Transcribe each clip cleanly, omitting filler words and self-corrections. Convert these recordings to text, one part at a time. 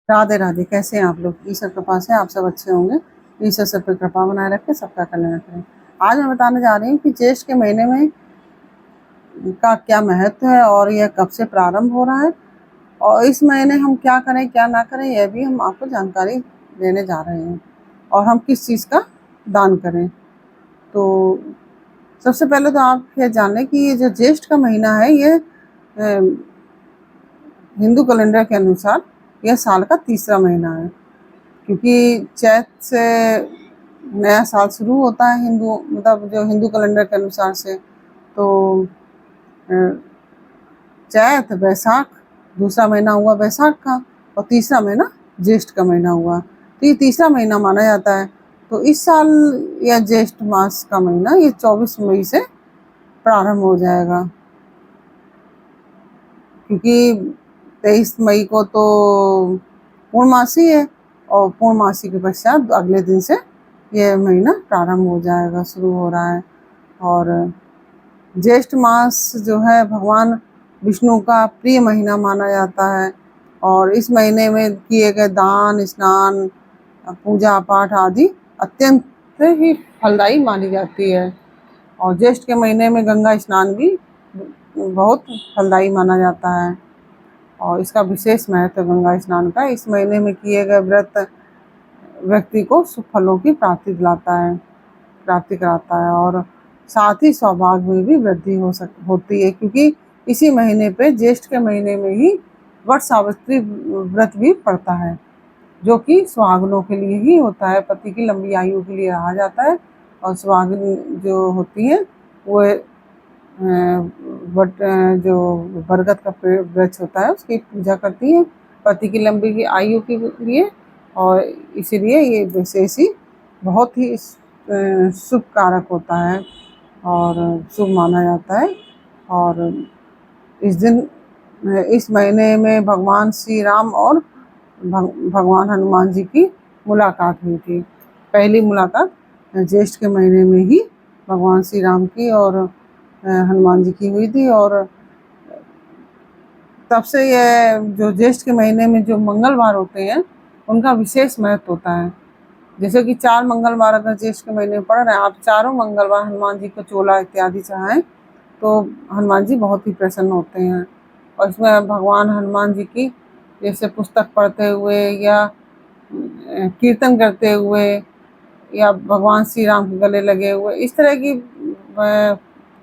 राधे राधे। कैसे हैं आप लोग? ईश्वर कृपा से आप सब अच्छे होंगे। ईश्वर सब पे कृपा बनाए रखे, सबका कल्याण करें। आज मैं बताने जा रही हूँ कि ज्येष्ठ के महीने में का क्या महत्व है और यह कब से प्रारंभ हो रहा है, और इस महीने हम क्या करें क्या ना करें, यह भी हम आपको जानकारी देने जा रहे हैं। और हम किस चीज़ का दान करें। तो सबसे पहले तो आप ये जान लें कि ये जो ज्येष्ठ का महीना है, ये हिंदू कैलेंडर के अनुसार यह साल का तीसरा महीना है। क्योंकि चैत से नया साल शुरू होता है, हिंदू मतलब जो हिंदू कैलेंडर के अनुसार से। तो चैत, बैसाख, दूसरा महीना हुआ बैसाख का, और तीसरा महीना ज्येष्ठ का महीना हुआ। तो ये तीसरा महीना माना जाता है। तो इस साल यह ज्येष्ठ मास का महीना ये 24 मई से प्रारंभ हो जाएगा, क्योंकि 23 मई को तो पूर्णमासी है, और पूर्णमासी के पश्चात अगले दिन से यह महीना प्रारंभ हो जाएगा, शुरू हो रहा है। और ज्येष्ठ मास जो है भगवान विष्णु का प्रिय महीना माना जाता है, और इस महीने में किए गए दान, स्नान, पूजा पाठ आदि अत्यंत ही फलदायी मानी जाती है। और ज्येष्ठ के महीने में गंगा स्नान भी बहुत फलदायी माना जाता है, और इसका विशेष महत्व है गंगा स्नान का। इस महीने में किए गए व्रत व्यक्ति को शुभ फलों की प्राप्ति कराता है, और साथ ही सौभाग्य में भी वृद्धि होती है, क्योंकि इसी महीने पे ज्येष्ठ के महीने में ही वट सावित्री व्रत भी पड़ता है, जो कि सुहागनों के लिए ही होता है। पति की लंबी आयु के लिए रहा जाता है, और सुहागिन जो होती है वो बट जो बरगद का पेड़ वृक्ष होता है उसकी पूजा करती है पति की लंबी आयु के लिए। और इसीलिए ये विशेष ही बहुत ही शुभ कारक होता है और शुभ माना जाता है। और इस दिन, इस महीने में भगवान श्री राम और भगवान हनुमान जी की मुलाकात हुई थी। पहली मुलाकात ज्येष्ठ के महीने में ही भगवान श्री राम की और हनुमान जी की हुई थी। और तब से यह जो ज्येष्ठ के महीने में जो मंगलवार होते हैं उनका विशेष महत्व होता है। जैसे कि 4 मंगलवार अगर ज्येष्ठ के महीने में पड़ रहे हैं, आप चारों मंगलवार हनुमान जी को चोला इत्यादि चढ़ाएं तो हनुमान जी बहुत ही प्रसन्न होते हैं। और इसमें भगवान हनुमान जी की जैसे पुस्तक पढ़ते हुए या कीर्तन करते हुए या भगवान श्री राम के गले लगे हुए इस तरह की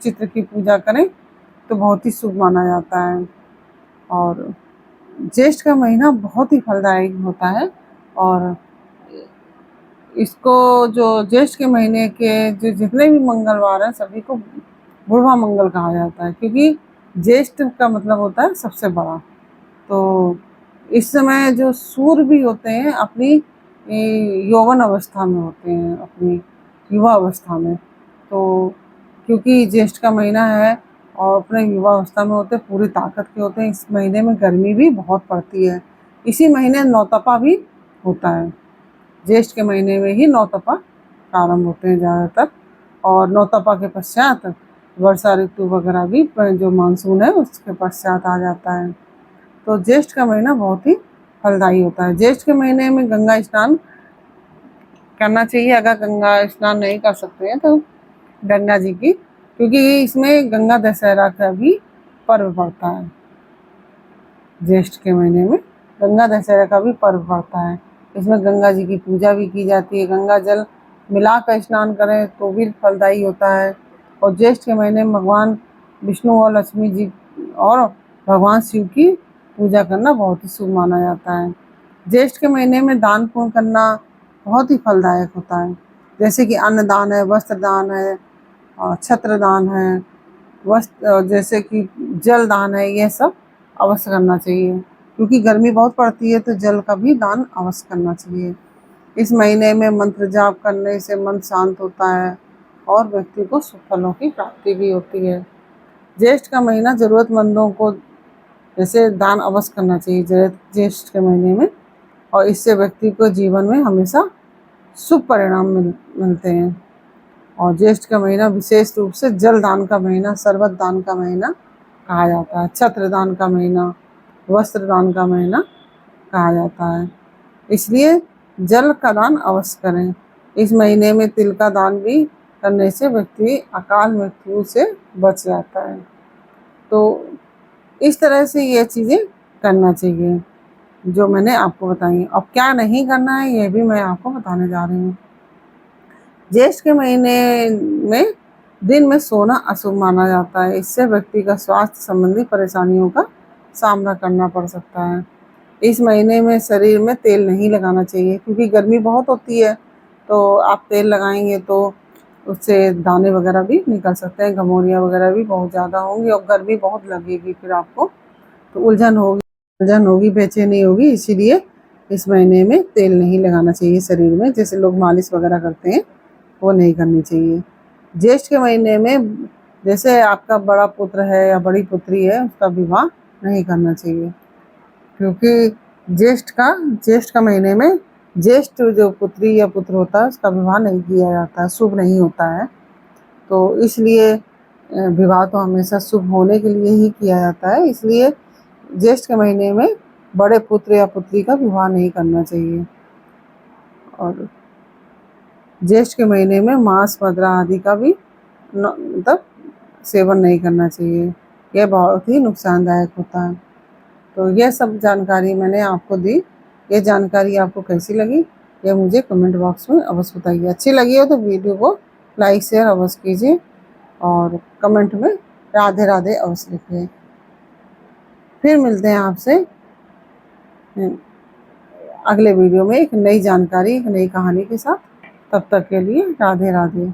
चित्र की पूजा करें तो बहुत ही शुभ माना जाता है। और ज्येष्ठ का महीना बहुत ही फलदायक होता है, और इसको जो ज्येष्ठ के महीने के जो जितने भी मंगलवार हैं सभी को बुढ़वा मंगल कहा जाता है, क्योंकि ज्येष्ठ का मतलब होता है सबसे बड़ा। तो इस समय जो सूर्य भी होते हैं अपनी यौवन अवस्था में होते हैं, अपनी युवा अवस्था में। तो क्योंकि ज्येष्ठ का महीना है और अपने युवा अवस्था में होते हैं, पूरी ताकत के होते हैं। इस महीने में गर्मी भी बहुत पड़ती है। इसी महीने नौतपा भी होता है। ज्येष्ठ के महीने में ही नौतपा प्रारंभ होते हैं ज़्यादातर, और नौतपा के पश्चात वर्षा ऋतु वगैरह भी जो मानसून है उसके पश्चात आ जाता है। तो ज्येष्ठ का महीना बहुत ही फलदायी होता है। ज्येष्ठ के महीने में गंगा स्नान करना चाहिए। अगर गंगा स्नान नहीं कर सकते हैं तो गंगा जी की, क्योंकि इसमें गंगा दशहरा का भी पर्व पड़ता है। ज्येष्ठ के महीने में गंगा दशहरा का भी पर्व पड़ता है। इसमें गंगा जी की पूजा भी की जाती है। गंगा जल मिलाकर स्नान करें तो भी फलदायी होता है। और ज्येष्ठ के महीने में भगवान विष्णु और लक्ष्मी जी और भगवान शिव की पूजा करना बहुत ही शुभ माना जाता है। ज्येष्ठ के महीने में दान पुण्य करना बहुत ही फलदायक होता है। जैसे कि अन्न दान है, वस्त्र दान है, और छत्र दान है, वस्त्र जैसे कि जल दान है, यह सब अवश्य करना चाहिए। क्योंकि गर्मी बहुत पड़ती है तो जल का भी दान अवश्य करना चाहिए। इस महीने में मंत्र जाप करने से मन शांत होता है और व्यक्ति को सुख फलों की प्राप्ति भी होती है। ज्येष्ठ का महीना जरूरतमंदों को जैसे दान अवश्य करना चाहिए ज्येष्ठ के महीने में, और इससे व्यक्ति को जीवन में हमेशा शुभ परिणाम मिलते हैं। और ज्येष्ठ का महीना विशेष रूप से जल दान का महीना, सर्वत दान का महीना कहा जाता है, छत्र दान का महीना, वस्त्र दान का महीना कहा जाता है। इसलिए जल का दान अवश्य करें। इस महीने में तिल का दान भी करने से व्यक्ति अकाल मृत्यु से बच जाता है। तो इस तरह से ये चीज़ें करना चाहिए जो मैंने आपको बताई। अब क्या नहीं करना है ये भी मैं आपको बताने जा रही हूँ। ज्येष्ठ के महीने में दिन में सोना अशुभ माना जाता है। इससे व्यक्ति का स्वास्थ्य संबंधी परेशानियों का सामना करना पड़ सकता है। इस महीने में शरीर में तेल नहीं लगाना चाहिए क्योंकि गर्मी बहुत होती है, तो आप तेल लगाएंगे तो उससे दाने वगैरह भी निकल सकते हैं, घमौरियाँ वगैरह भी बहुत ज़्यादा होंगी और गर्मी बहुत लगेगी, फिर आपको तो उलझन होगी, बेचैनी होगी। इसीलिए इस महीने में तेल नहीं लगाना चाहिए शरीर में। जैसे लोग मालिश वगैरह करते हैं वो नहीं करनी चाहिए। ज्येष्ठ के महीने में जैसे आपका बड़ा पुत्र है या बड़ी पुत्री है उसका विवाह नहीं करना चाहिए क्योंकि ज्येष्ठ का महीने में ज्येष्ठ जो पुत्री या पुत्र होता है उसका विवाह नहीं किया जाता है, शुभ नहीं होता है। तो इसलिए विवाह तो हमेशा शुभ होने के लिए ही किया जाता है। इसलिए ज्येष्ठ के महीने में बड़े पुत्र या पुत्री का विवाह नहीं करना चाहिए। और ज्येष्ठ के महीने में मांस मदिरा आदि का भी मतलब सेवन नहीं करना चाहिए। यह बहुत ही नुकसानदायक होता है। तो यह सब जानकारी मैंने आपको दी। ये जानकारी आपको कैसी लगी यह मुझे कमेंट बॉक्स में अवश्य बताइए। अच्छी लगी हो तो वीडियो को लाइक शेयर अवश्य कीजिए और कमेंट में राधे राधे अवश्य लिखिए। फिर मिलते हैं आपसे अगले वीडियो में एक नई जानकारी, एक नई कहानी के साथ। तब तक के लिए राधे राधे।